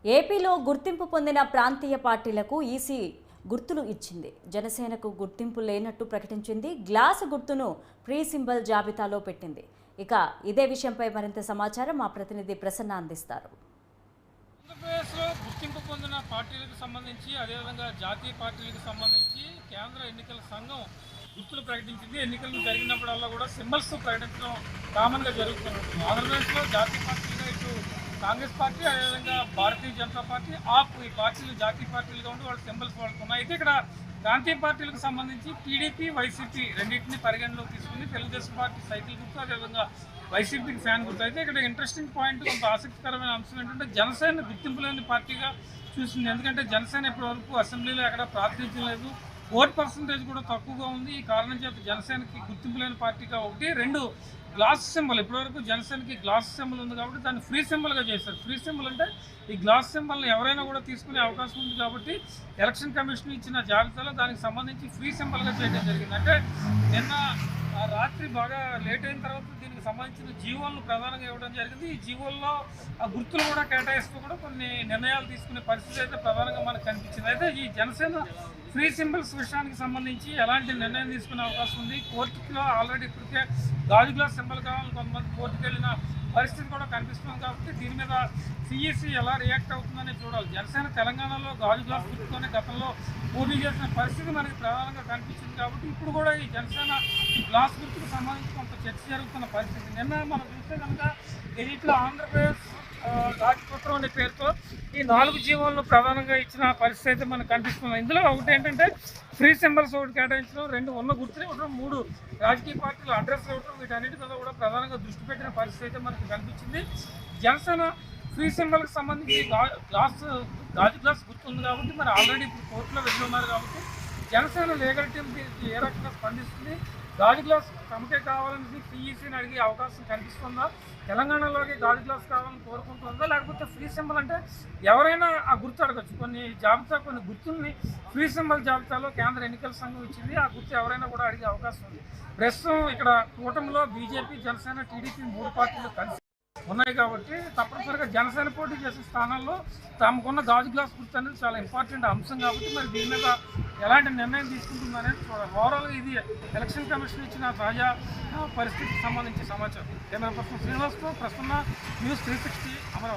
ఏపీలో గుర్తింపు పొందిన ప్రాంతీయ పార్టీలకు ఈసీ గుర్తులు ఇచ్చింది. జనసేనకు గుర్తింపు లేనట్టు ప్రకటించింది. గ్లాసు గుర్తును ప్రీ సింబల్ జాబితాలో పెట్టింది. ఇక ఇదే విషయంపై మరింత సమాచారం మా ప్రతినిధి ప్రసన్న అందిస్తారు. ఆంధ్రప్రదేశ్లో గుర్తింపు పొందిన పార్టీలకు సంబంధించి అదేవిధంగా జాతీయ పార్టీలకు సంబంధించి కేంద్ర ఎన్నికల సంఘం గుర్తులు ప్రకటించింది. ఎన్నికలు జరిగినప్పుడల్లా కూడా సింబల్స్ ప్రకటించడం కామన్గా జరుగుతుంది. ఆంధ్రప్రదేశ్లో జాతీయ పార్టీగా ఇటు కాంగ్రెస్ పార్టీ అదేవిధంగా భారతీయ జనతా పార్టీ ఆప్ ఈ పార్టీలు జాతీయ పార్టీలుగా ఉండి వాళ్ళ సింబల్స్ వాడుతున్నాయి. అయితే ఇక్కడ ప్రాంతీయ పార్టీలకు సంబంధించి టీడీపీ వైసీపీ రెండింటిని పరిగణలోకి తీసుకుని తెలుగుదేశం పార్టీ సైకిల్ గుర్తు అదేవిధంగా వైసీపీకి ఫ్యాన్ గుర్తు. అయితే ఇక్కడ ఇంట్రెస్టింగ్ పాయింట్ కొంత ఆసక్తికరమైన అంశం ఏంటంటే జనసేన గుర్తింపు లేని పార్టీగా చూసింది. ఎందుకంటే జనసేన ఇప్పటివరకు అసెంబ్లీలో ఎక్కడ ప్రాతినిధ్యం లేదు, ఓట్ పర్సంటేజ్ కూడా తక్కువగా ఉంది. ఈ కారణం చేత జనసేనకి గుర్తింపు లేని పార్టీగా ఒకటి. రెండు, గ్లాస్ సింబల్ ఇప్పటివరకు జనసేనకి గ్లాస్ సింబల్ ఉంది కాబట్టి దాన్ని ఫ్రీ సింబల్గా చేశారు. ఫ్రీ సింబల్ అంటే ఈ గ్లాస్ సింబల్ని ఎవరైనా కూడా తీసుకునే అవకాశం ఉంది కాబట్టి ఎలక్షన్ కమిషన్ ఇచ్చిన జాబితాలో దానికి సంబంధించి ఫ్రీ సింబల్గా చేయడం జరిగింది. అంటే నిన్న రాత్రి బాగా లేట్ అయిన తర్వాత దీనికి సంబంధించిన జీవోలను ప్రధానంగా ఇవ్వడం జరిగింది. ఈ జీవోల్లో ఆ గుర్తులు కూడా కేటాయిస్తూ కూడా కొన్ని నిర్ణయాలు తీసుకునే పరిస్థితి అయితే ప్రధానంగా మనకు కనిపించింది. అయితే ఈ జనసేన ఫ్రీ సింబల్స్ విషయానికి సంబంధించి ఎలాంటి నిర్ణయం తీసుకునే అవకాశం ఉంది? కోర్టులో ఆల్రెడీ ఇప్పటికే గాజు గ్లాస్ సింబల్ కావాలని కొంతమంది కోర్టుకు వెళ్ళిన పరిస్థితి కూడా కనిపిస్తుంది కాబట్టి దీని మీద సిఈసి ఎలా రియాక్ట్ అవుతుందని చూడాలి. జనసేన తెలంగాణలో గాజు గ్లాస్ గుర్తుతోనే గతంలో పోటీ చేసిన పరిస్థితి మనకి ప్రధానంగా కనిపించింది కాబట్టి ఇప్పుడు కూడా ఈ జనసేన గ్లాస్ గుర్తుకు సంబంధించి కొంత చర్చ జరుగుతున్న పరిస్థితి. నిన్న మనం చూస్తే కనుక ఎన్నికల ఆంధ్రప్రదేశ్ రాజపత్రం అనే పేరుతో ఈ 4 జీవోలను ప్రధానంగా ఇచ్చిన పరిస్థితి అయితే మనకు కనిపిస్తుంది. ఇందులో ఒకటి ఏంటంటే ఫ్రీ సింబల్స్ ఒకటి కేటాయించడం, 2 ఉన్న గుర్తులు ఇవ్వడం, 3 రాజకీయ పార్టీల అడ్రస్ ఇవ్వడం, వీటన్నిటి మీద కూడా ప్రధానంగా దృష్టి పెట్టిన పరిస్థితి అయితే మనకు కనిపించింది. జనసేన ఫ్రీ సింబల్కి సంబంధించి గాజు గ్లాస్ గుర్తుంది కాబట్టి మరి ఆల్రెడీ ఇప్పుడు కోర్టులో వెళ్ళి ఉన్నారు కాబట్టి జనసేన లీగల్ టీం ఏ రకంగా స్పందిస్తుంది? గాజు గ్లాస్ తమకే కావాలని సిఈసిని అడిగే అవకాశం కనిపిస్తుందా? తెలంగాణలోకి గాజు గ్లాస్ కావాలని కోరుకుంటుందా? లేకపోతే ఫ్రీ సింబల్ అంటే ఎవరైనా ఆ గుర్తు అడగచ్చు. కొన్ని గుర్తుల్ని ఫ్రీ సింబల్ జాబితాలో కేంద్ర ఎన్నికల సంఘం ఇచ్చింది. ఆ గుర్తు ఎవరైనా కూడా అడిగే అవకాశం ఉంది. ప్రస్తుతం ఇక్కడ కూటమిలో బీజేపీ, జనసేన, టీడీపీ 3 పార్టీలు కలిసి ఉన్నాయి కాబట్టి తప్పనిసరిగా జనసేన పోటీ చేసే స్థానాల్లో తమకున్న గాజు గ్లాస్ గుర్తు అనేది చాలా ఇంపార్టెంట్ అంశం కాబట్టి మరి దీని మీద ఎలాంటి నిర్ణయం తీసుకుంటుందనేది చూడాలి. ఓవరాల్గా ఇది ఎలక్షన్ కమిషన్ ఇచ్చిన తాజా పరిస్థితికి సంబంధించి సమాచారం. కెమెరా పర్సన్ శ్రీనివాస్తో ప్రస్తున్న న్యూస్ 360 అమరావతి.